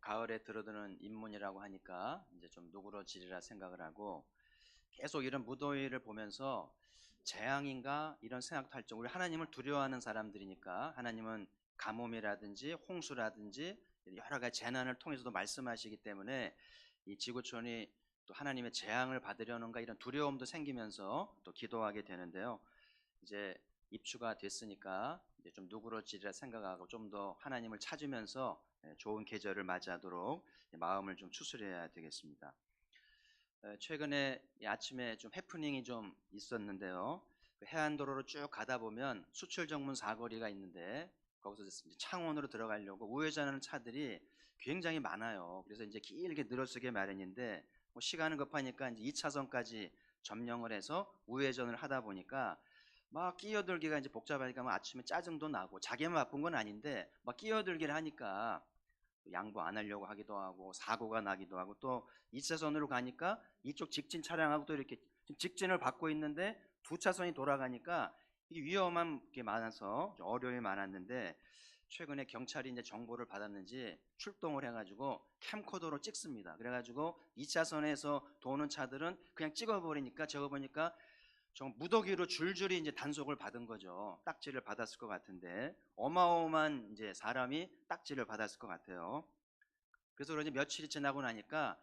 가을에 들어드는 인문이라고 하니까 이제 좀 누그러지리라 생각을 하고 계속 이런 무더위를 보면서 재앙인가 이런 생각도 할 정도로 우리 하나님을 두려워하는 사람들이니까 하나님은 가뭄이라든지 홍수라든지 여러 가지 재난을 통해서도 말씀하시기 때문에 이 지구촌이 또 하나님의 재앙을 받으려는가 이런 두려움도 생기면서 또 기도하게 되는데요. 이제 입추가 됐으니까 이제 좀 누그러지리라 생각하고 좀 더 하나님을 찾으면서 좋은 계절을 맞이하도록 마음을 좀 추스려야 되겠습니다. 최근에 아침에 좀 해프닝이 좀 있었는데요. 그 해안도로로 쭉 가다 보면 수출 정문 사거리가 있는데 거기서 이제 창원으로 들어가려고 우회전하는 차들이 굉장히 많아요. 그래서 이제 길게 늘어서게 마련인데 뭐 시간은 급하니까 이제 2차선까지 점령을 해서 우회전을 하다 보니까 막 끼어들기가 이제 복잡하니까 막 아침에 짜증도 나고 자기만 바쁜 건 아닌데 막 끼어들기를 하니까 양보 안 하려고 하기도 하고 사고가 나기도 하고 또 2차선으로 가니까 이쪽 직진 차량하고 또 이렇게 직진을 받고 있는데 두 차선이 돌아가니까 이게 위험한 게 많아서 어려움이 많았는데 최근에 경찰이 이제 정보를 받았는지 출동을 해가지고 캠코더로 찍습니다. 그래가지고 2차선에서 도는 차들은 그냥 찍어버리니까 저거 보니까 정 무더기로 줄줄이 이제 단속을 받은 거죠. 딱지를 받았을 것 같은데 어마어마한 이제 사람이 딱지를 받았을 것 같아요. 그래서 그런지 며칠이 지나고 나니까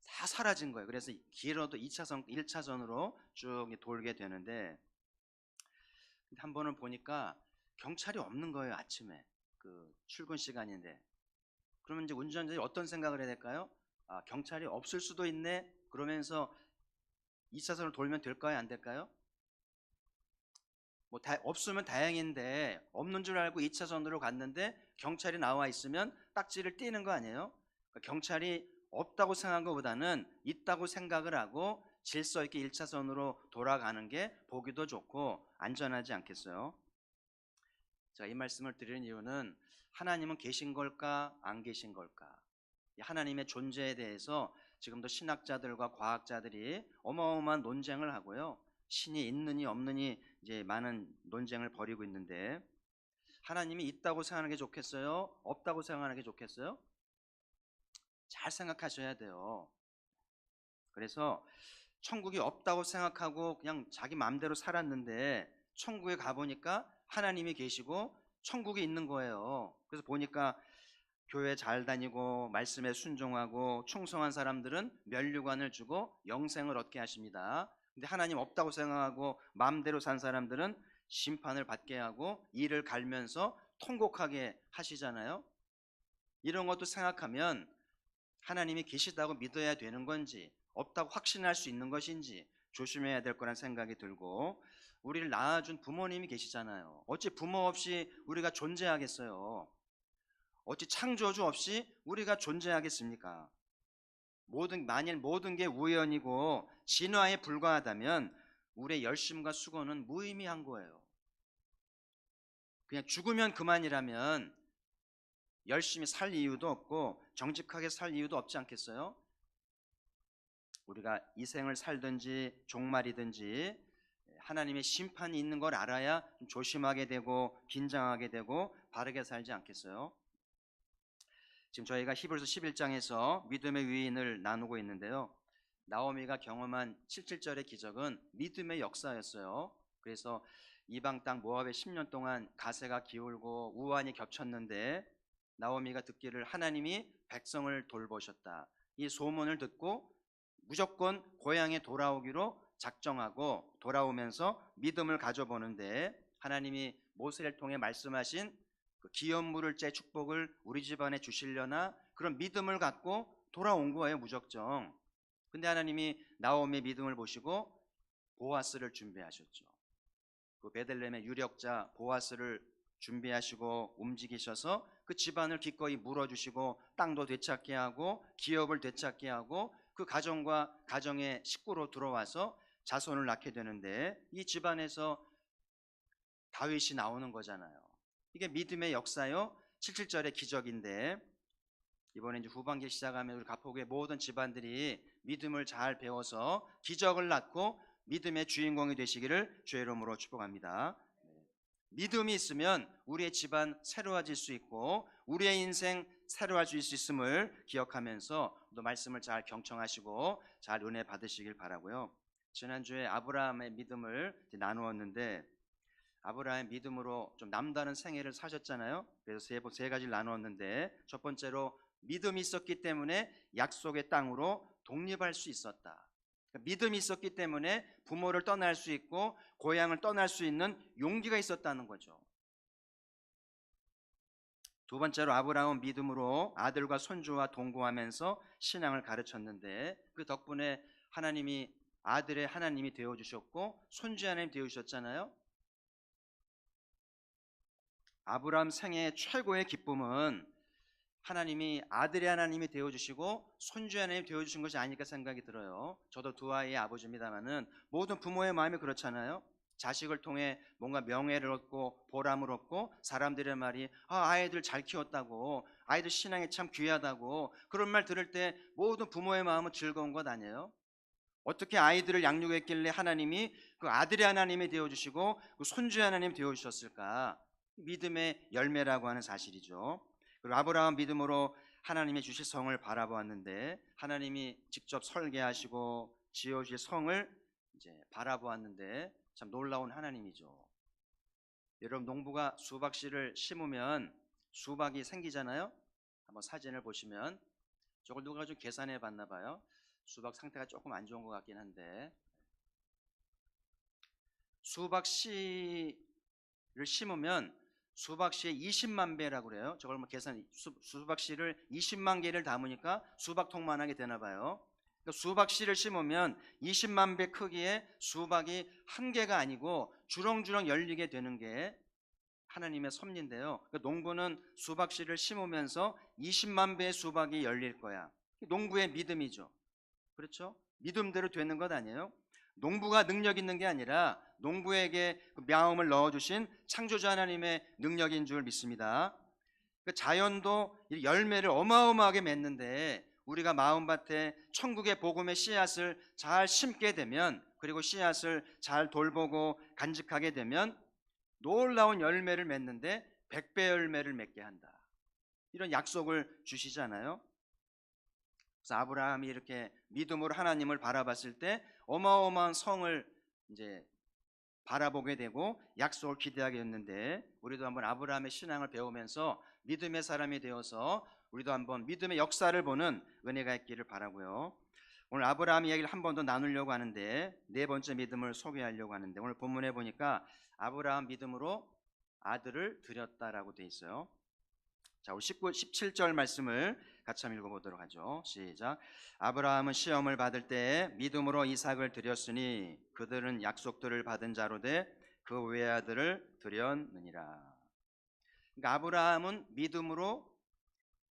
다 사라진 거예요. 그래서 길어도 2차선, 1차선으로 쭉 돌게 되는데 한 번은 보니까 경찰이 없는 거예요. 아침에 그 출근 시간인데 그러면 이제 운전자들이 어떤 생각을 해야 될까요? 아, 경찰이 없을 수도 있네. 그러면서 2차선을 돌면 될까요? 안 될까요? 뭐 없으면 다행인데 없는 줄 알고 2차선으로 갔는데 경찰이 나와 있으면 딱지를 띄는 거 아니에요? 그러니까 경찰이 없다고 생각한 것보다는 있다고 생각을 하고 질서 있게 1차선으로 돌아가는 게 보기도 좋고 안전하지 않겠어요? 자, 이 말씀을 드리는 이유는 하나님은 계신 걸까 안 계신 걸까? 하나님의 존재에 대해서 지금도 신학자들과 과학자들이 어마어마한 논쟁을 하고요. 신이 있느니 없느니 이제 많은 논쟁을 벌이고 있는데 하나님이 있다고 생각하는 게 좋겠어요? 없다고 생각하는 게 좋겠어요? 잘 생각하셔야 돼요. 그래서 천국이 없다고 생각하고 그냥 자기 마음대로 살았는데 천국에 가보니까 하나님이 계시고 천국이 있는 거예요. 그래서 보니까 교회 잘 다니고 말씀에 순종하고 충성한 사람들은 면류관을 주고 영생을 얻게 하십니다. 근데 하나님 없다고 생각하고 마음대로 산 사람들은 심판을 받게 하고 이를 갈면서 통곡하게 하시잖아요. 이런 것도 생각하면 하나님이 계시다고 믿어야 되는 건지 없다고 확신할 수 있는 것인지 조심해야 될 거란 생각이 들고 우리를 낳아준 부모님이 계시잖아요. 어찌 부모 없이 우리가 존재하겠어요? 어찌 창조주 없이 우리가 존재하겠습니까? 만일 모든 게 우연이고 진화에 불과하다면 우리의 열심과 수고는 무의미한 거예요. 그냥 죽으면 그만이라면 열심히 살 이유도 없고 정직하게 살 이유도 없지 않겠어요? 우리가 이 생을 살든지 종말이든지 하나님의 심판이 있는 걸 알아야 좀 조심하게 되고 긴장하게 되고 바르게 살지 않겠어요? 지금 저희가 히브리서 11장에서 믿음의 위인을 나누고 있는데요. 나오미가 경험한 77절의 기적은 믿음의 역사였어요. 그래서 이방 땅 모압에 10년 동안 가세가 기울고 우환이 겹쳤는데 나오미가 듣기를 하나님이 백성을 돌보셨다. 이 소문을 듣고 무조건 고향에 돌아오기로 작정하고 돌아오면서 믿음을 가져보는데 하나님이 모세를 통해 말씀하신 그 기업 물을 째 축복을 우리 집안에 주시려나 그런 믿음을 갖고 돌아온 거예요. 무작정. 근데 하나님이 나오미의 믿음을 보시고 보아스를 준비하셨죠. 그 베들레헴의 유력자 보아스를 준비하시고 움직이셔서 그 집안을 기꺼이 물어주시고 땅도 되찾게 하고 기업을 되찾게 하고 그 가정과 가정의 식구로 들어와서 자손을 낳게 되는데 이 집안에서 다윗이 나오는 거잖아요. 이게 믿음의 역사요. 77절의 기적인데 이번에 이제 후반기 시작하면 우리 가포구의 모든 집안들이 믿음을 잘 배워서 기적을 낳고 믿음의 주인공이 되시기를 주의 이름으로 축복합니다. 믿음이 있으면 우리의 집안 새로워질 수 있고 우리의 인생 새로 할 수 있음을 기억하면서 또 말씀을 잘 경청하시고 잘 은혜 받으시길 바라고요. 지난주에 아브라함의 믿음을 나누었는데 아브라함의 믿음으로 좀 남다른 생애를 사셨잖아요. 그래서 세 가지를 나누었는데 첫 번째로 믿음이 있었기 때문에 약속의 땅으로 독립할 수 있었다. 믿음이 있었기 때문에 부모를 떠날 수 있고 고향을 떠날 수 있는 용기가 있었다는 거죠. 두 번째로 아브라함은 믿음으로 아들과 손주와 동거하면서 신앙을 가르쳤는데 그 덕분에 하나님이 아들의 하나님이 되어주셨고 손주의 하나님 되어주셨잖아요. 아브라함 생애의 최고의 기쁨은 하나님이 아들의 하나님이 되어주시고 손주의 하나님이 되어주신 것이 아닐까 생각이 들어요. 저도 두 아이의 아버지입니다마는 모든 부모의 마음이 그렇잖아요. 자식을 통해 뭔가 명예를 얻고 보람을 얻고 사람들의 말이 아이들 잘 키웠다고, 아이들 신앙이 참 귀하다고, 그런 말 들을 때 모든 부모의 마음은 즐거운 것 아니에요? 어떻게 아이들을 양육했길래 하나님이 그 아들의 하나님이 되어주시고 그 손주의 하나님이 되어주셨을까? 믿음의 열매라고 하는 사실이죠. 그리고 아브라함 믿음으로 하나님이 주실 성을 바라보았는데 하나님이 직접 설계하시고 지어주실 성을 이제 바라보았는데 참 놀라운 하나님이죠. 여러분 농부가 수박씨를 심으면 수박이 생기잖아요. 한번 사진을 보시면 저걸 누가 좀 계산해 봤나 봐요. 수박 상태가 조금 안 좋은 것 같긴 한데 수박씨를 심으면 수박씨의 20만 배라고 그래요. 저걸 뭐 계산 수박씨를 20만 개를 담으니까 수박통만하게 되나 봐요. 그러니까 수박씨를 심으면 20만 배 크기의 수박이 한 개가 아니고 주렁주렁 열리게 되는 게 하나님의 섭리인데요. 그러니까 농부는 수박씨를 심으면서 20만 배의 수박이 열릴 거야. 농부의 믿음이죠. 그렇죠? 믿음대로 되는 것 아니에요? 농부가 능력 있는 게 아니라 농부에게 그 마음을 넣어주신 창조자 하나님의 능력인 줄 믿습니다. 그 자연도 열매를 어마어마하게 맺는데 우리가 마음밭에 천국의 복음의 씨앗을 잘 심게 되면, 그리고 씨앗을 잘 돌보고 간직하게 되면 놀라운 열매를 맺는데 100배 열매를 맺게 한다. 이런 약속을 주시잖아요. 그래서 아브라함이 이렇게 믿음으로 하나님을 바라봤을 때 어마어마한 성을 이제 바라보게 되고 약속을 기대하게 됐는데, 우리도 한번 아브라함의 신앙을 배우면서 믿음의 사람이 되어서 우리도 한번 믿음의 역사를 보는 은혜가 있기를 바라고요. 오늘 아브라함 이야기를 한 번 더 나누려고 하는데 네 번째 믿음을 소개하려고 하는데, 오늘 본문에 보니까 아브라함 믿음으로 아들을 드렸다라고 돼 있어요. 자, 우리 17절 말씀을 같이 한번 읽어보도록 하죠. 시작. 아브라함은 시험을 받을 때 믿음으로 이삭을 드렸으니 그들은 약속들을 받은 자로 돼 그 외아들을 드렸느니라. 그러니까 아브라함은 믿음으로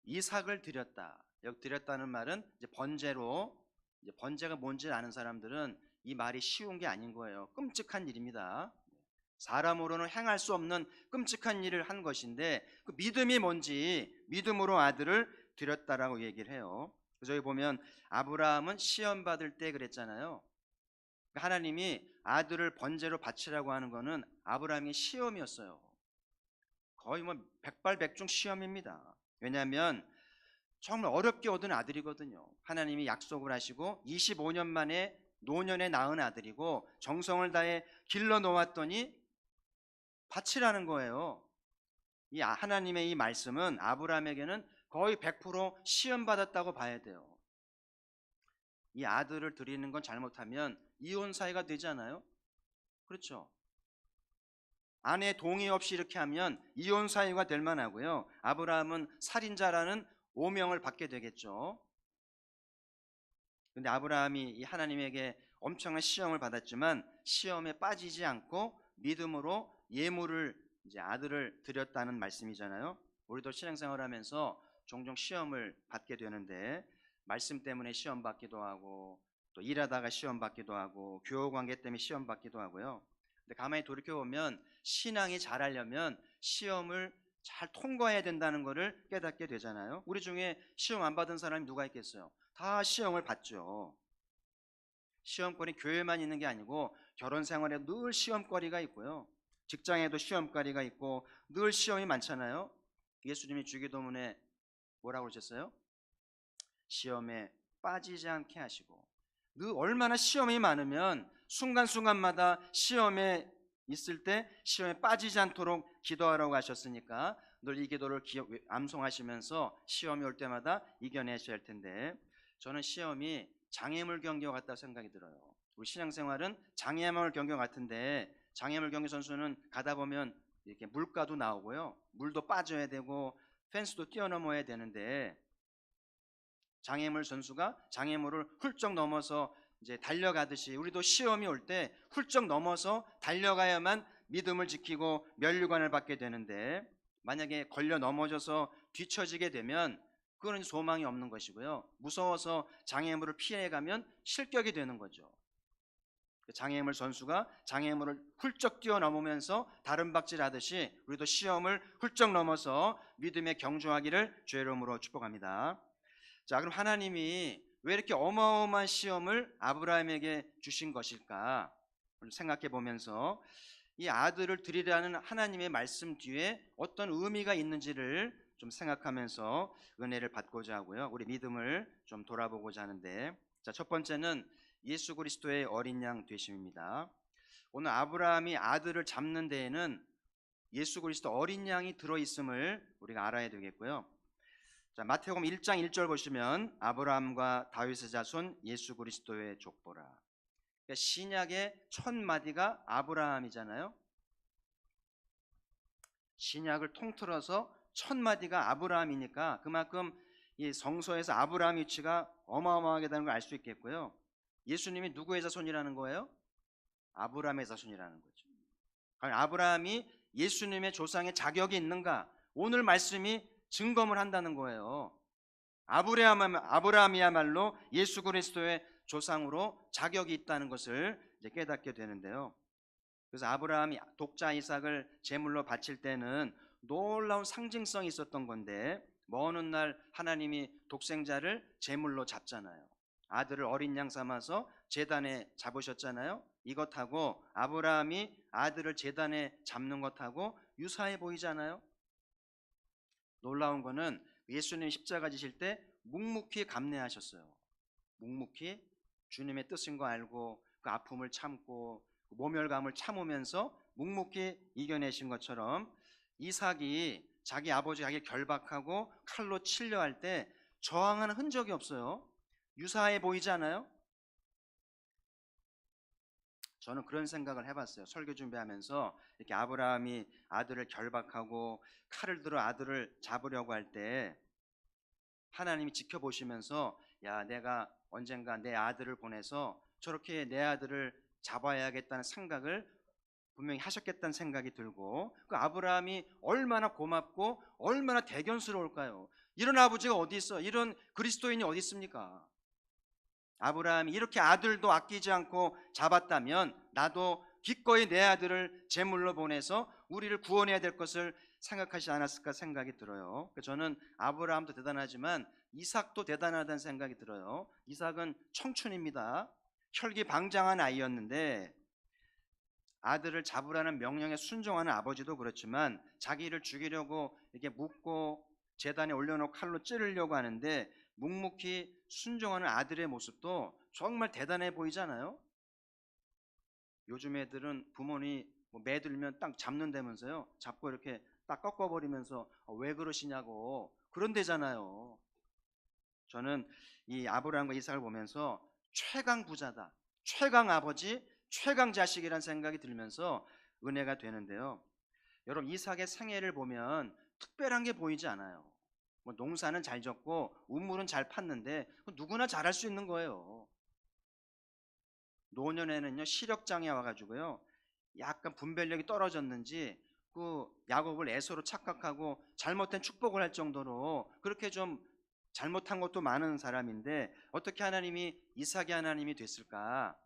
이삭을 드렸다. 여기 드렸다는 말은 이제 번제로, 이제 번제가 뭔지 아는 사람들은 이 말이 쉬운 게 아닌 거예요. 끔찍한 일입니다. 사람으로는 행할 수 없는 끔찍한 일을 한 것인데 그 믿음이 뭔지 믿음으로 아들을 드렸다라고 얘기를 해요. 그래서 여기 보면 아브라함은 시험 받을 때 그랬잖아요. 하나님이 아들을 번제로 바치라고 하는 거는 아브라함의 시험이었어요. 거의 뭐 백발백중 시험입니다. 왜냐하면 정말 어렵게 얻은 아들이거든요. 하나님이 약속을 하시고 25년 만에 노년에 낳은 아들이고 정성을 다해 길러 놓았더니 바치라는 거예요. 이 하나님의 이 말씀은 아브라함에게는 거의 100% 시험 받았다고 봐야 돼요. 이 아들을 드리는 건 잘못하면 이혼 사이가 되잖아요. 그렇죠? 아내 동의 없이 이렇게 하면 이혼 사유가 될 만하고요. 아브라함은 살인자라는 오명을 받게 되겠죠. 근데 아브라함이 이 하나님에게 엄청난 시험을 받았지만 시험에 빠지지 않고 믿음으로 예물을, 이제 아들을 드렸다는 말씀이잖아요. 우리도 신앙생활하면서 종종 시험을 받게 되는데 말씀 때문에 시험 받기도 하고 또 일하다가 시험 받기도 하고 교우 관계 때문에 시험 받기도 하고요. 근데 가만히 돌이켜 보면 신앙이 잘하려면 시험을 잘 통과해야 된다는 것을 깨닫게 되잖아요. 우리 중에 시험 안 받은 사람이 누가 있겠어요? 다 시험을 받죠. 시험거리 교회만 있는 게 아니고 결혼 생활에도 늘 시험거리가 있고요. 직장에도 시험거리가 있고 늘 시험이 많잖아요. 예수님이 주기도문에 뭐라고 그러셨어요? 시험에 빠지지 않게 하시고. 얼마나 시험이 많으면 순간순간마다 시험에 있을 때 시험에 빠지지 않도록 기도하라고 하셨으니까 늘 이 기도를 암송하시면서 시험이 올 때마다 이겨내셔야 할 텐데, 저는 시험이 장애물 경기와 같다고 생각이 들어요. 우리 신앙생활은 장애물 경기 같은데, 장애물 경기 선수는 가다 보면 이렇게 물가도 나오고요, 물도 빠져야 되고 펜스도 뛰어넘어야 되는데, 장애물 선수가 장애물을 훌쩍 넘어서 이제 달려가듯이 우리도 시험이 올 때 훌쩍 넘어서 달려가야만 믿음을 지키고 면류관을 받게 되는데, 만약에 걸려 넘어져서 뒤처지게 되면 그거는 소망이 없는 것이고요, 무서워서 장애물을 피해가면 실격이 되는 거죠. 장애물 선수가 장애물을 훌쩍 뛰어넘으면서 다른 박질하듯이 우리도 시험을 훌쩍 넘어서 믿음의 경주하기를 주의 이름으로 축복합니다. 자, 그럼 하나님이 왜 이렇게 어마어마한 시험을 아브라함에게 주신 것일까 생각해 보면서 이 아들을 드리라는 하나님의 말씀 뒤에 어떤 의미가 있는지를 좀 생각하면서 은혜를 받고자 하고요, 우리 믿음을 좀 돌아보고자 하는데, 자, 첫 번째는 예수 그리스도의 어린 양 되심입니다. 오늘 아브라함이 아들을 잡는 데에는 예수 그리스도 어린 양이 들어있음을 우리가 알아야 되겠고요. 자, 마태복음 1장 1절 보시면 아브라함과 다윗의 자손 예수 그리스도의 족보라. 그러니까 신약의 첫 마디가 아브라함이잖아요. 신약을 통틀어서 첫 마디가 아브라함이니까 그만큼 이 성서에서 아브라함 위치가 어마어마하게 되는 걸 알 수 있겠고요. 예수님이 누구의 자손이라는 거예요? 아브라함의 자손이라는 거죠. 아브라함이 예수님의 조상의 자격이 있는가? 오늘 말씀이 증거를 한다는 거예요. 아브라함이야말로 예수 그리스도의 조상으로 자격이 있다는 것을 이제 깨닫게 되는데요. 그래서 아브라함이 독자 이삭을 제물로 바칠 때는 놀라운 상징성이 있었던 건데, 먼 훗날 하나님이 독생자를 제물로 잡잖아요. 아들을 어린 양 삼아서 제단에 잡으셨잖아요. 이것하고 아브라함이 아들을 제단에 잡는 것하고 유사해 보이잖아요. 놀라운 거는 예수님 십자가 지실 때 묵묵히 감내하셨어요. 묵묵히 주님의 뜻인 거 알고 그 아픔을 참고 그 모멸감을 참으면서 묵묵히 이겨내신 것처럼 이삭이 자기 아버지 자기 결박하고 칼로 치려 할 때 저항하는 흔적이 없어요. 유사해 보이지 않아요? 저는 그런 생각을 해봤어요. 설교 준비하면서 이렇게 아브라함이 아들을 결박하고 칼을 들어 아들을 잡으려고 할 때 하나님이 지켜보시면서, 야, 내가 언젠가 내 아들을 보내서 저렇게 내 아들을 잡아야겠다는 생각을 분명히 하셨겠다는 생각이 들고, 그 아브라함이 얼마나 고맙고 얼마나 대견스러울까요? 이런 아버지가 어디 있어? 이런 그리스도인이 어디 있습니까? 아브라함이 이렇게 아들도 아끼지 않고 잡았다면 나도 기꺼이 내 아들을 제물로 보내서 우리를 구원해야 될 것을 생각하지 않았을까 생각이 들어요. 저는 아브라함도 대단하지만 이삭도 대단하다는 생각이 들어요. 이삭은 청춘입니다. 혈기방장한 아이였는데 아들을 잡으라는 명령에 순종하는 아버지도 그렇지만 자기를 죽이려고 이렇게 묶고 제단에 올려놓고 칼로 찌르려고 하는데 묵묵히 순종하는 아들의 모습도 정말 대단해 보이잖아요. 요즘 애들은 부모님 매들면 딱 잡는다면서요. 잡고 이렇게 딱 꺾어버리면서 왜 그러시냐고 그런대잖아요. 저는 이 아브라함과 이삭을 보면서 최강 부자다, 최강 아버지, 최강 자식이라는 생각이 들면서 은혜가 되는데요. 여러분, 이삭의 생애를 보면 특별한 게 보이지 않아요. 농사는 잘 졌고 우물은 잘 팠는데 누구나 잘할 수 있는 거예요. 노년에는요 시력장애 와가지고요 약간 분별력이 떨어졌는지 그 야곱을 에서로 착각하고 잘못된 축복을 할 정도로 그렇게 좀 잘못한 것도 많은 사람인데 어떻게 하나님이 이삭의 하나님이 됐을까?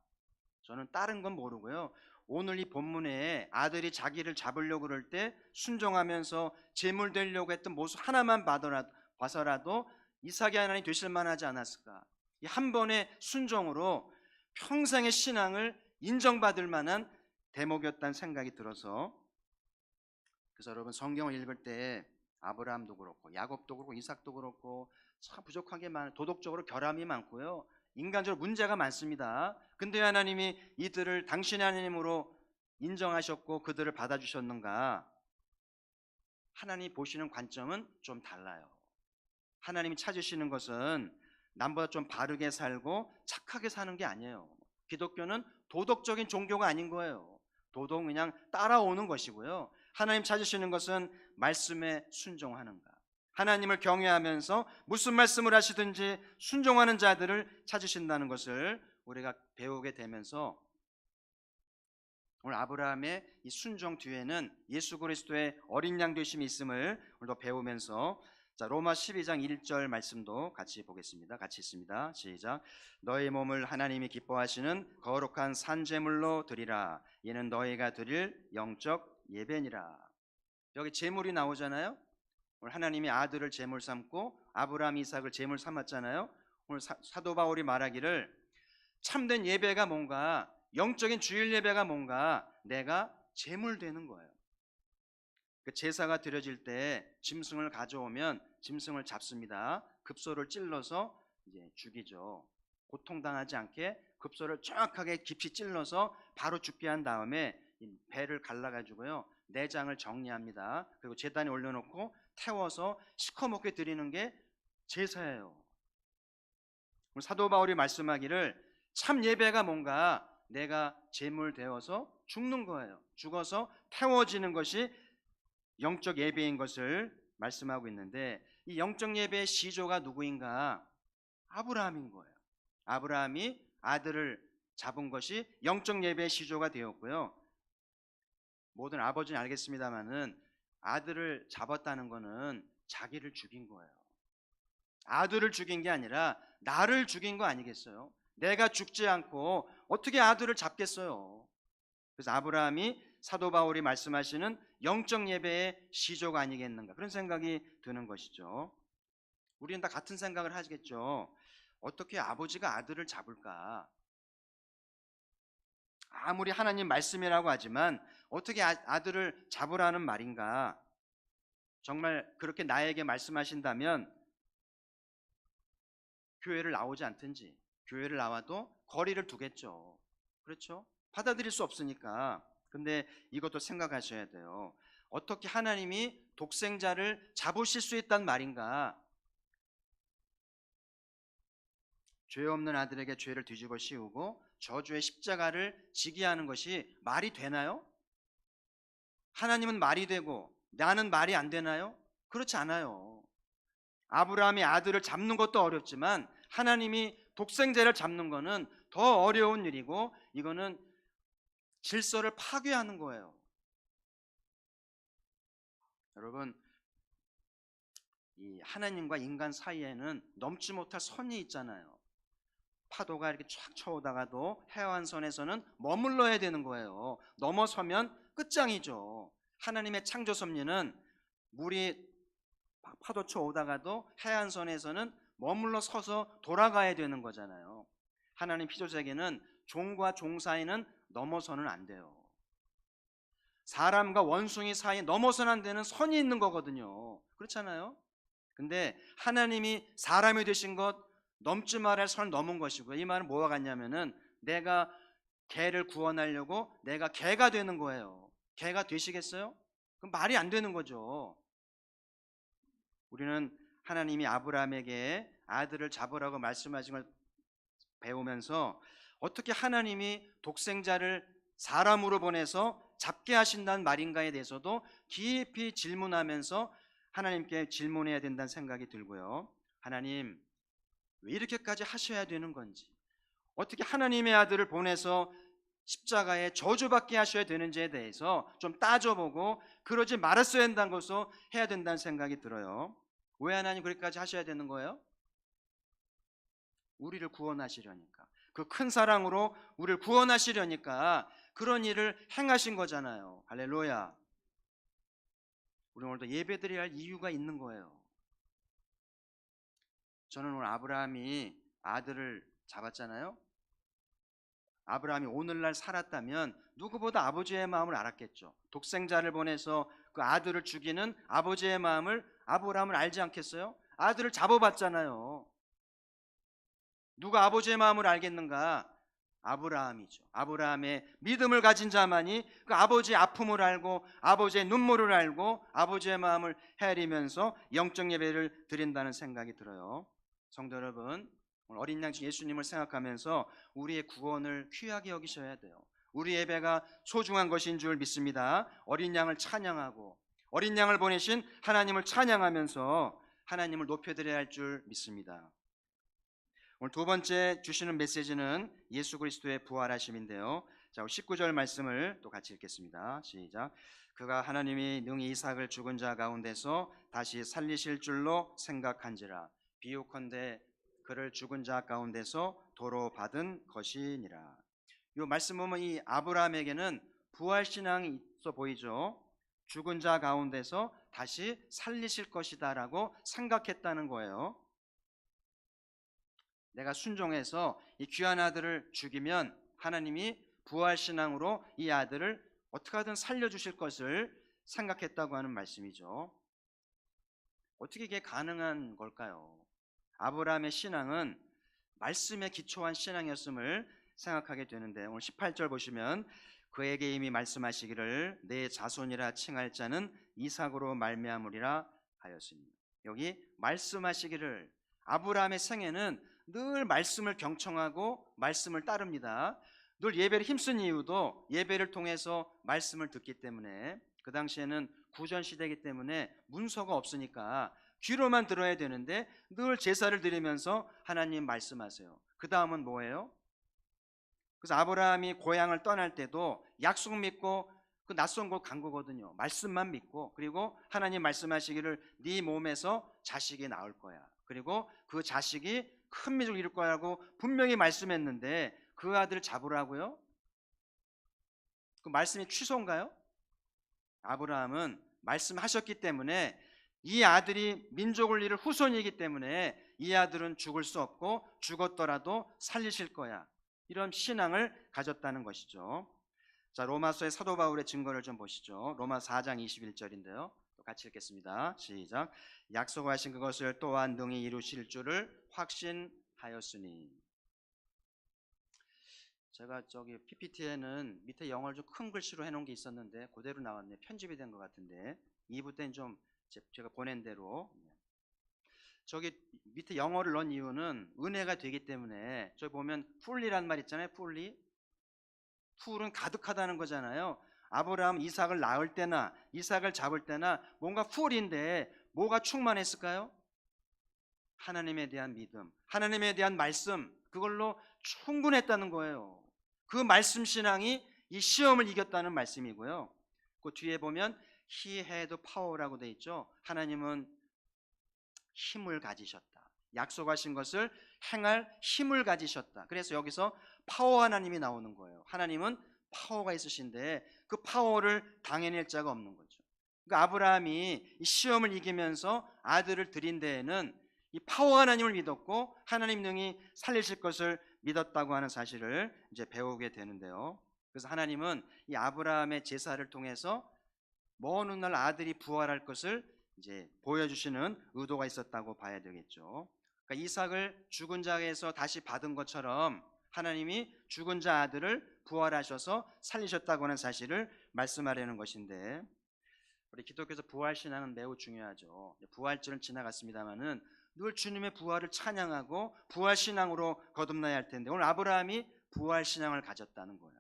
저는 다른 건 모르고요, 오늘 이 본문에 아들이 자기를 잡으려고 그럴 때 순종하면서 제물 되려고 했던 모습 하나만 봐서라도 이삭의 하나님 되실 만하지 않았을까? 이 한 번의 순종으로 평생의 신앙을 인정받을 만한 대목이었다는 생각이 들어서, 그래서 여러분 성경을 읽을 때 아브라함도 그렇고 야곱도 그렇고 이삭도 그렇고 참 부족한 게 많아요. 도덕적으로 결함이 많고요. 인간적으로 문제가 많습니다. 근데 하나님이 이들을 당신의 하나님으로 인정하셨고 그들을 받아주셨는가? 하나님이 보시는 관점은 좀 달라요. 하나님이 찾으시는 것은 남보다 좀 바르게 살고 착하게 사는 게 아니에요. 기독교는 도덕적인 종교가 아닌 거예요. 도덕은 그냥 따라오는 것이고요. 하나님 찾으시는 것은 말씀에 순종하는가. 하나님을 경외하면서 무슨 말씀을 하시든지 순종하는 자들을 찾으신다는 것을 우리가 배우게 되면서 오늘 아브라함의 이 순종 뒤에는 예수 그리스도의 어린 양 되심이 있음을 오늘도 배우면서 자, 로마 12장 1절 말씀도 같이 보겠습니다. 같이 있습니다. 시작. 너희 몸을 하나님이 기뻐하시는 거룩한 산제물로 드리라. 이는 너희가 드릴 영적 예배니라. 여기 제물이 나오잖아요. 오늘 하나님이 아들을 제물 삼고 아브라함 이삭을 제물 삼았잖아요. 오늘 사도 바울이 말하기를 참된 예배가 뭔가, 영적인 주일 예배가 뭔가, 내가 제물 되는 거예요. 그 제사가 드려질 때 짐승을 가져오면 짐승을 잡습니다. 급소를 찔러서 이제 죽이죠. 고통당하지 않게 급소를 정확하게 깊이 찔러서 바로 죽게 한 다음에 배를 갈라가지고요, 내장을 정리합니다. 그리고 제단에 올려놓고 태워서 시커멓게 드리는 게 제사예요. 사도 바울이 말씀하기를 참 예배가 뭔가, 내가 제물 되어서 죽는 거예요. 죽어서 태워지는 것이 영적 예배인 것을 말씀하고 있는데, 이 영적 예배의 시조가 누구인가? 아브라함인 거예요. 아브라함이 아들을 잡은 것이 영적 예배의 시조가 되었고요. 모든 아버지는 알겠습니다만은 아들을 잡았다는 것은 자기를 죽인 거예요. 아들을 죽인 게 아니라 나를 죽인 거 아니겠어요? 내가 죽지 않고 어떻게 아들을 잡겠어요? 그래서 아브라함이 사도 바울이 말씀하시는 영적 예배의 시조가 아니겠는가, 그런 생각이 드는 것이죠. 우리는 다 같은 생각을 하겠죠. 어떻게 아버지가 아들을 잡을까? 아무리 하나님 말씀이라고 하지만 어떻게 아들을 잡으라는 말인가? 정말 그렇게 나에게 말씀하신다면 교회를 나오지 않든지, 교회를 나와도 거리를 두겠죠. 그렇죠? 받아들일 수 없으니까. 근데 이것도 생각하셔야 돼요. 어떻게 하나님이 독생자를 잡으실 수 있단 말인가? 죄 없는 아들에게 죄를 뒤집어 씌우고 저주의 십자가를 지게 하는 것이 말이 되나요? 하나님은 말이 되고 나는 말이 안 되나요? 그렇지 않아요. 아브라함이 아들을 잡는 것도 어렵지만 하나님이 독생자를 잡는 것은 더 어려운 일이고, 이거는 질서를 파괴하는 거예요. 여러분, 이 하나님과 인간 사이에는 넘지 못할 선이 있잖아요. 파도가 이렇게 쫙 쳐오다가도 해안선에서는 머물러야 되는 거예요. 넘어서면 끝장이죠. 하나님의 창조 섭리는 물이 파도 쳐오다가도 해안선에서는 머물러 서서 돌아가야 되는 거잖아요. 하나님 피조세계는 종과 종 사이는 넘어서는 안 돼요. 사람과 원숭이 사이에 넘어서는 안 되는 선이 있는 거거든요. 그렇잖아요. 근데 하나님이 사람이 되신 것, 넘지 말할 선을 넘은 것이고요. 이 말은 뭐와 같냐면은 내가 개를 구원하려고 내가 개가 되는 거예요. 개가 되시겠어요? 그럼 말이 안 되는 거죠. 우리는 하나님이 아브라함에게 아들을 잡으라고 말씀하신 걸 배우면서 어떻게 하나님이 독생자를 사람으로 보내서 잡게 하신다는 말인가에 대해서도 깊이 질문하면서 하나님께 질문해야 된다는 생각이 들고요. 하나님, 왜 이렇게까지 하셔야 되는 건지, 어떻게 하나님의 아들을 보내서 십자가에 저주받게 하셔야 되는지에 대해서 좀 따져보고 그러지 말았어야 한다는 것을 해야 된다는 생각이 들어요. 왜 하나님 그렇게까지 하셔야 되는 거예요? 우리를 구원하시려니까. 그 큰 사랑으로 우리를 구원하시려니까 그런 일을 행하신 거잖아요. 할렐루야. 우리 오늘도 예배드려야 할 이유가 있는 거예요. 저는 오늘 아브라함이 아들을 잡았잖아요. 아브라함이 오늘날 살았다면 누구보다 아버지의 마음을 알았겠죠. 독생자를 보내서 그 아들을 죽이는 아버지의 마음을 아브라함은 알지 않겠어요? 아들을 잡아봤잖아요. 누가 아버지의 마음을 알겠는가? 아브라함이죠. 아브라함의 믿음을 가진 자만이 그 아버지의 아픔을 알고 아버지의 눈물을 알고 아버지의 마음을 헤아리면서 영적 예배를 드린다는 생각이 들어요. 성도 여러분, 오늘 어린 양 예수님을 생각하면서 우리의 구원을 귀하게 여기셔야 돼요. 우리 예배가 소중한 것인 줄 믿습니다. 어린 양을 찬양하고 어린 양을 보내신 하나님을 찬양하면서 하나님을 높여드려야 할 줄 믿습니다. 오늘 두 번째 주시는 메시지는 예수 그리스도의 부활하심인데요. 자, 19절 말씀을 또 같이 읽겠습니다. 시작. 그가 하나님이 능히 이삭을 죽은 자 가운데서 다시 살리실 줄로 생각한지라. 비유컨대 그를 죽은 자 가운데서 도로 받은 것이니라. 이 말씀 보면 이 아브라함에게는 부활 신앙이 있어 보이죠. 죽은 자 가운데서 다시 살리실 것이다라고 생각했다는 거예요. 내가 순종해서 이 귀한 아들을 죽이면 하나님이 부활 신앙으로 이 아들을 어떻게 하든 살려주실 것을 생각했다고 하는 말씀이죠. 어떻게 이게 가능한 걸까요? 아브라함의 신앙은 말씀에 기초한 신앙이었음을 생각하게 되는데, 오늘 18절 보시면 그에게 이미 말씀하시기를 내 자손이라 칭할 자는 이삭으로 말미암으리라 하였으니, 여기 말씀하시기를, 아브라함의 생애는 늘 말씀을 경청하고 말씀을 따릅니다. 늘 예배를 힘쓴 이유도 예배를 통해서 말씀을 듣기 때문에, 그 당시에는 구전시대이기 때문에 문서가 없으니까 귀로만 들어야 되는데 늘 제사를 드리면서 하나님 말씀하세요. 그 다음은 뭐예요? 그래서 아브라함이 고향을 떠날 때도 약속 믿고 그 낯선 곳 간 거거든요. 말씀만 믿고, 그리고 하나님 말씀하시기를 네 몸에서 자식이 나올 거야, 그리고 그 자식이 큰 민족을 이룰 거라고 분명히 말씀했는데 그 아들을 잡으라고요? 그 말씀이 취소인가요? 아브라함은 말씀하셨기 때문에 이 아들이 민족을 이룰 후손이기 때문에 이 아들은 죽을 수 없고 죽었더라도 살리실 거야, 이런 신앙을 가졌다는 것이죠. 자, 로마서의 사도 바울의 증거를 좀 보시죠. 로마 4장 21절인데요. 또 같이 읽겠습니다. 시작. 약속하신 그것을 또한 능히 이루실 줄을 확신하였으니. 제가 저기 PPT에는 밑에 영어를 좀 큰 글씨로 해놓은 게 있었는데 그대로 나왔네요. 편집이 된 것 같은데 2부 때는 좀 제가 보낸 대로, 저기 밑에 영어를 넣은 이유는 은혜가 되기 때문에. 저기 보면 풀리란 말 있잖아요. 풀리. 풀은 가득하다는 거잖아요. 아브라함 이삭을 낳을 때나 이삭을 잡을 때나 뭔가 풀인데 뭐가 충만했을까요? 하나님에 대한 믿음, 하나님에 대한 말씀, 그걸로 충분했다는 거예요. 그 말씀 신앙이 이 시험을 이겼다는 말씀이고요. 그 뒤에 보면 He had power라고 돼 있죠. 하나님은 힘을 가지셨다. 약속하신 것을 행할 힘을 가지셨다. 그래서 여기서 파워 하나님이 나오는 거예요. 하나님은 파워가 있으신데 그 파워를 당해낼 자가 없는 거죠. 그러니까 아브라함이 이 시험을 이기면서 아들을 드린 데에는 이 파워 하나님을 믿었고 하나님 능히 살리실 것을 믿었다고 하는 사실을 이제 배우게 되는데요. 그래서 하나님은 이 아브라함의 제사를 통해서 먼 훗날 아들이 부활할 것을 이제 보여주시는 의도가 있었다고 봐야 되겠죠. 그러니까 이삭을 죽은 자에서 다시 받은 것처럼 하나님이 죽은 자 아들을 부활하셔서 살리셨다고 하는 사실을 말씀하려는 것인데, 우리 기독교에서 부활 신앙은 매우 중요하죠. 부활절은 지나갔습니다만은 늘 주님의 부활을 찬양하고 부활 신앙으로 거듭나야 할 텐데, 오늘 아브라함이 부활 신앙을 가졌다는 거예요.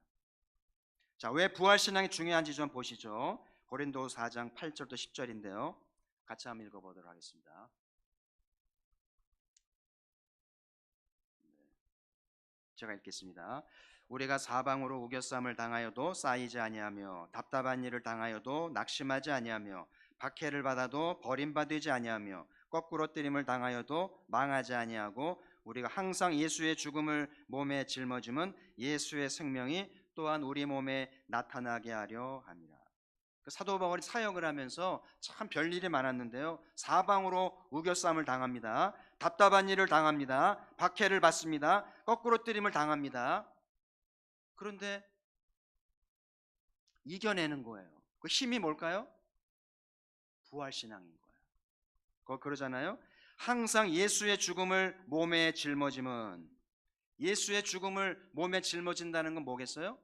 자, 왜 부활 신앙이 중요한지 좀 보시죠. 고린도서 4장 8절도 10절인데요. 같이 한번 읽어보도록 하겠습니다. 제가 읽겠습니다. 우리가 사방으로 우겨쌈을 당하여도 쌓이지 아니하며 답답한 일을 당하여도 낙심하지 아니하며 박해를 받아도 버림받지 아니하며 거꾸로 뜨림을 당하여도 망하지 아니하고 우리가 항상 예수의 죽음을 몸에 짊어짐은 예수의 생명이 또한 우리 몸에 나타나게 하려 함이라. 사도 바울이 사역을 하면서 참 별일이 많았는데요. 사방으로 우겨쌈을 당합니다. 답답한 일을 당합니다. 박해를 받습니다. 거꾸로 뜨림을 당합니다. 그런데 이겨내는 거예요. 그 힘이 뭘까요? 부활신앙인 거예요. 그러잖아요. 항상 예수의 죽음을 몸에 짊어짐은, 예수의 죽음을 몸에 짊어진다는 건 뭐겠어요?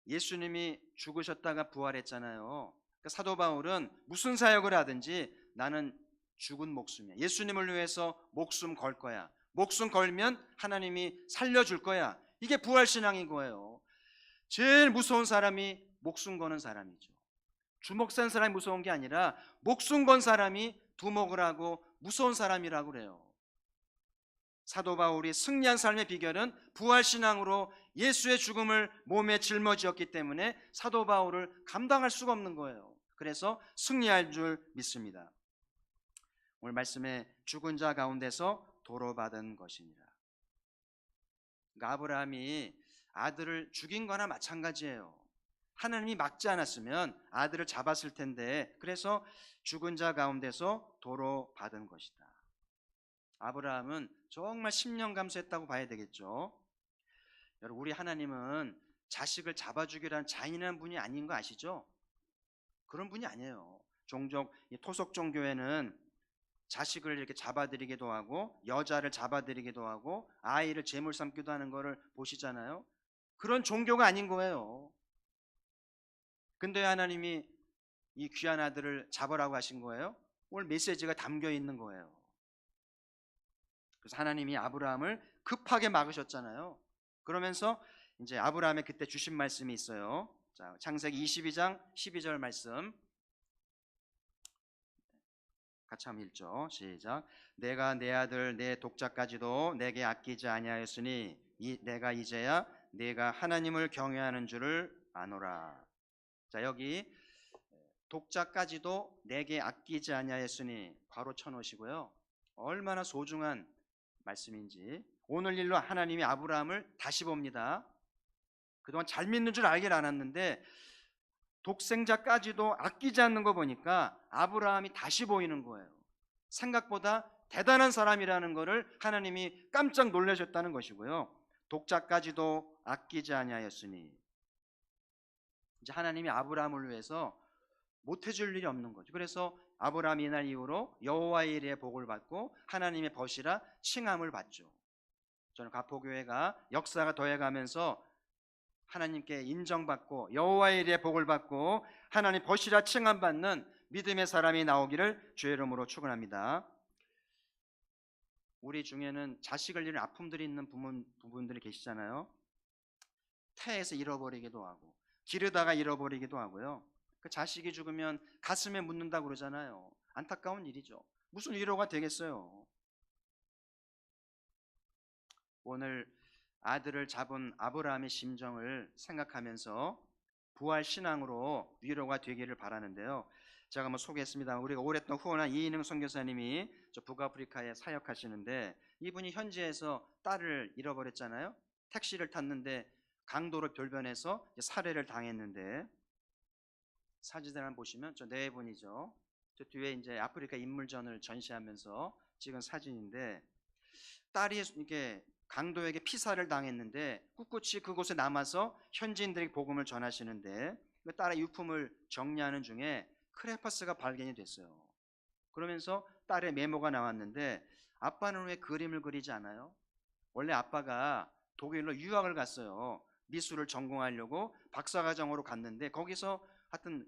예수님이 죽으셨다가 부활했잖아요. 그러니까 사도 바울은 무슨 사역을 하든지 나는 죽은 목숨이야. 예수님을 위해서 목숨 걸 거야. 목숨 걸면 하나님이 살려줄 거야. 이게 부활신앙인 거예요. 제일 무서운 사람이 목숨 거는 사람이죠. 주먹 산 사람이 무서운 게 아니라 목숨 건 사람이 두목을 하고 무서운 사람이라고 그래요. 사도 바울이 승리한 삶의 비결은 부활신앙으로 예수의 죽음을 몸에 짊어지었기 때문에 사도 바울을 감당할 수가 없는 거예요. 그래서 승리할 줄 믿습니다. 오늘 말씀에 죽은 자 가운데서 도로받은 것이니라. 그러니까 아브라함이 아들을 죽인 거나 마찬가지예요. 하나님이 막지 않았으면 아들을 잡았을 텐데, 그래서 죽은 자 가운데서 도로받은 것이다. 아브라함은 정말 10년 감수했다고 봐야 되겠죠. 여러분, 우리 하나님은 자식을 잡아주기란 잔인한 분이 아닌 거 아시죠? 그런 분이 아니에요. 종종 토속 종교에는 자식을 이렇게 잡아들이기도 하고 여자를 잡아들이기도 하고 아이를 제물 삼기도 하는 거를 보시잖아요. 그런 종교가 아닌 거예요. 근데 하나님이 이 귀한 아들을 잡으라고 하신 거예요? 오늘 메시지가 담겨 있는 거예요. 그래서 하나님이 아브라함을 급하게 막으셨잖아요. 그러면서 이제 아브라함의 그때 주신 말씀이 있어요. 자, 창세기 22장 12절 말씀 같이 한번 읽죠. 시작. 내가 내 아들 내 독자까지도 내게 아끼지 아니하였으니 내가 이제야 내가 하나님을 경외하는 줄을 아노라. 자, 여기 독자까지도 내게 아끼지 아니하였으니 괄호 쳐놓으시고요. 얼마나 소중한 말씀인지. 오늘 일로 하나님이 아브라함을 다시 봅니다. 그동안 잘 믿는 줄 알긴 않았는데 독생자까지도 아끼지 않는 거 보니까 아브라함이 다시 보이는 거예요. 생각보다 대단한 사람이라는 것을 하나님이 깜짝 놀라셨다는 것이고요. 독자까지도 아끼지 아니하였으니, 이제 하나님이 아브라함을 위해서 못해줄 일이 없는 거죠. 그래서 아브라함이 이날 이후로 여호와의 일에 복을 받고 하나님의 벗이라 칭함을 받죠. 저는 가포교회가 역사가 더해가면서 하나님께 인정받고 여호와의 일에 복을 받고 하나님 벗이라 칭함받는 믿음의 사람이 나오기를 주의 이름으로 축원합니다. 우리 중에는 자식을 잃은 아픔들이 있는 부분들이 계시잖아요. 태에서 잃어버리기도 하고 기르다가 잃어버리기도 하고요. 그 자식이 죽으면 가슴에 묻는다고 그러잖아요. 안타까운 일이죠. 무슨 위로가 되겠어요. 오늘 아들을 잡은 아브라함의 심정을 생각하면서 부활 신앙으로 위로가 되기를 바라는데요. 제가 한번 소개했습니다. 우리가 오랫동안 후원한 이인흥 선교사님이 저 북아프리카에 사역하시는데, 이분이 현지에서 딸을 잃어버렸잖아요. 택시를 탔는데 강도로 변변해서 살해를 당했는데, 사진을 한번 보시면 저 네 분이죠. 저 뒤에 이제 아프리카 인물전을 전시하면서 찍은 사진인데, 딸이 이게 강도에게 피살을 당했는데 꿋꿋이 그곳에 남아서 현지인들에게 복음을 전하시는데, 그 딸의 유품을 정리하는 중에 크레파스가 발견이 됐어요. 그러면서 딸의 메모가 나왔는데, 아빠는 왜 그림을 그리지 않아요? 원래 아빠가 독일로 유학을 갔어요. 미술을 전공하려고 박사과정으로 갔는데 거기서 하여튼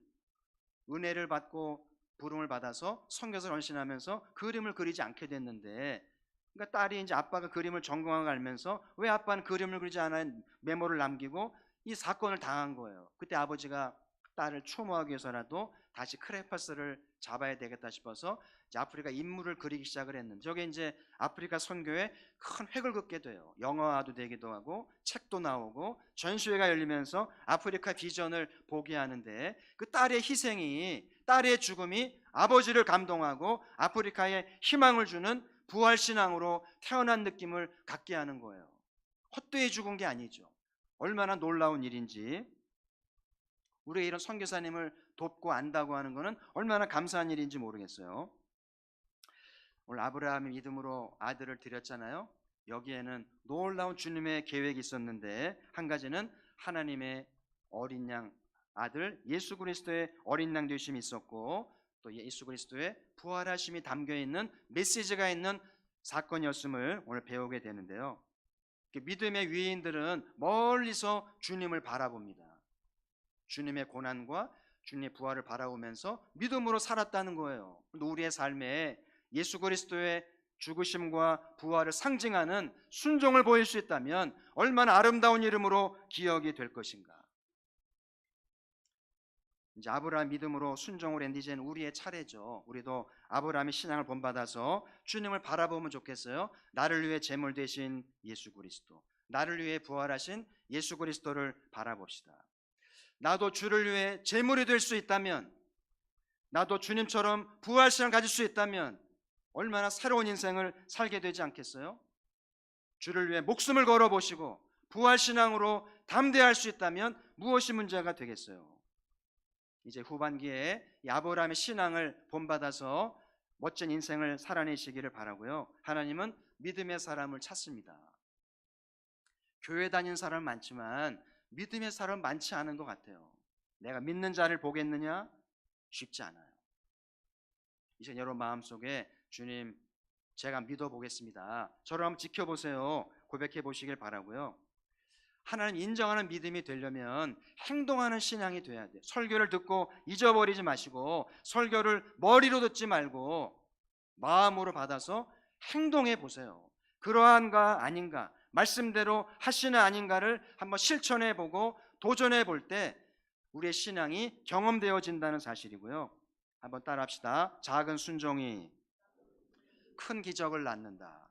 은혜를 받고 부름을 받아서 선교사를 헌신하면서 그림을 그리지 않게 됐는데, 그러니까 딸이 이제 아빠가 그림을 전공한 걸 알면서 왜 아빠는 그림을 그리지 않아 메모를 남기고 이 사건을 당한 거예요. 그때 아버지가 딸을 추모하기 위해서라도 다시 크레파스를 잡아야 되겠다 싶어서 이제 아프리카 인물을 그리기 시작을 했는데, 저게 이제 아프리카 선교에 큰 획을 긋게 돼요. 영화화도 되기도 하고 책도 나오고 전시회가 열리면서 아프리카 비전을 보게 하는데, 그 딸의 희생이, 딸의 죽음이 아버지를 감동하고 아프리카에 희망을 주는 부활신앙으로 태어난 느낌을 갖게 하는 거예요. 헛되이 죽은 게 아니죠. 얼마나 놀라운 일인지. 우리가 이런 선교사님을 돕고 안다고 하는 것은 얼마나 감사한 일인지 모르겠어요. 오늘 아브라함이 믿음으로 아들을 드렸잖아요. 여기에는 놀라운 주님의 계획이 있었는데, 한 가지는 하나님의 어린 양 아들 예수 그리스도의 어린 양 되심이 있었고 또 예수 그리스도의 부활하심이 담겨 있는 메시지가 있는 사건이었음을 오늘 배우게 되는데요. 믿음의 위인들은 멀리서 주님을 바라봅니다. 주님의 고난과 주님의 부활을 바라보면서 믿음으로 살았다는 거예요. 우리의 삶에 예수 그리스도의 죽으심과 부활을 상징하는 순종을 보일 수 있다면 얼마나 아름다운 이름으로 기억이 될 것인가. 이제 아브라함 믿음으로 순종을 했는데 이제는 우리의 차례죠. 우리도 아브라함의 신앙을 본받아서 주님을 바라보면 좋겠어요. 나를 위해 제물 되신 예수 그리스도, 나를 위해 부활하신 예수 그리스도를 바라봅시다. 나도 주를 위해 제물이 될 수 있다면, 나도 주님처럼 부활신을 가질 수 있다면 얼마나 새로운 인생을 살게 되지 않겠어요? 주를 위해 목숨을 걸어보시고 부활신앙으로 담대할 수 있다면 무엇이 문제가 되겠어요? 이제 후반기에 아브라함의 신앙을 본받아서 멋진 인생을 살아내시기를 바라고요. 하나님은 믿음의 사람을 찾습니다. 교회 다니는 사람 많지만 믿음의 사람 많지 않은 것 같아요. 내가 믿는 자를 보겠느냐? 쉽지 않아요. 이제 여러분 마음속에 주님 제가 믿어보겠습니다, 저를 한번 지켜보세요, 고백해 보시길 바라고요. 하나님 인정하는 믿음이 되려면 행동하는 신앙이 돼야 돼요. 설교를 듣고 잊어버리지 마시고 설교를 머리로 듣지 말고 마음으로 받아서 행동해 보세요. 그러한가 아닌가, 말씀대로 하시나 아닌가를 한번 실천해 보고 도전해 볼 때 우리의 신앙이 경험되어진다는 사실이고요. 한번 따라합시다. 작은 순종이 큰 기적을 낳는다.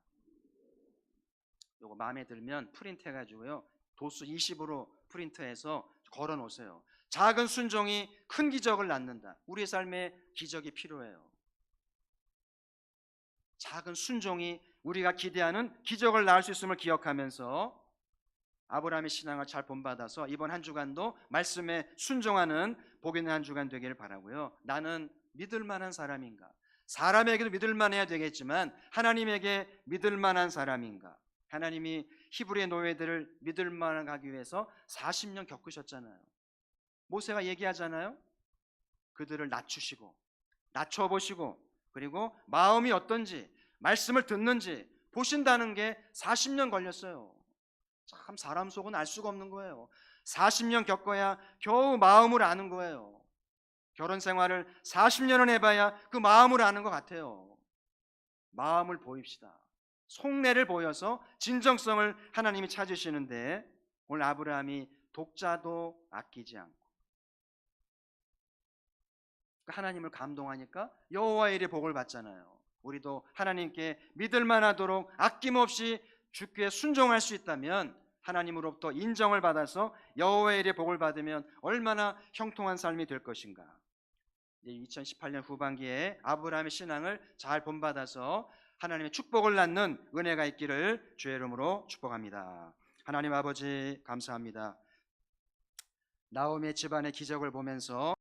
요거 마음에 들면 프린트해 가지고요, 도수 20으로 프린트해서 걸어 놓으세요. 작은 순종이 큰 기적을 낳는다. 우리의 삶에 기적이 필요해요. 작은 순종이 우리가 기대하는 기적을 낳을 수 있음을 기억하면서 아브라함의 신앙을 잘 본받아서 이번 한 주간도 말씀에 순종하는 복 있는 한 주간 되기를 바라고요. 나는 믿을 만한 사람인가? 사람에게도 믿을 만해야 되겠지만 하나님에게 믿을 만한 사람인가? 하나님이 히브리의 노예들을 믿을 만하게 하기 위해서 40년 겪으셨잖아요. 모세가 얘기하잖아요. 그들을 낮추시고 낮춰보시고 그리고 마음이 어떤지 말씀을 듣는지 보신다는 게 40년 걸렸어요. 참 사람 속은 알 수가 없는 거예요. 40년 겪어야 겨우 마음을 아는 거예요. 결혼 생활을 40년은 해봐야 그 마음을 아는 것 같아요. 마음을 보입시다. 속내를 보여서 진정성을 하나님이 찾으시는데 오늘 아브라함이 독자도 아끼지 않고 하나님을 감동하니까 여호와의 일에 복을 받잖아요. 우리도 하나님께 믿을 만하도록 아낌없이 주께 순종할 수 있다면 하나님으로부터 인정을 받아서 여호와의 일에 복을 받으면 얼마나 형통한 삶이 될 것인가. 2018년 후반기에 아브라함의 신앙을 잘 본받아서 하나님의 축복을 낳는 은혜가 있기를 주의 이름으로 축복합니다. 하나님 아버지 감사합니다. 나오미의 집안의 기적을 보면서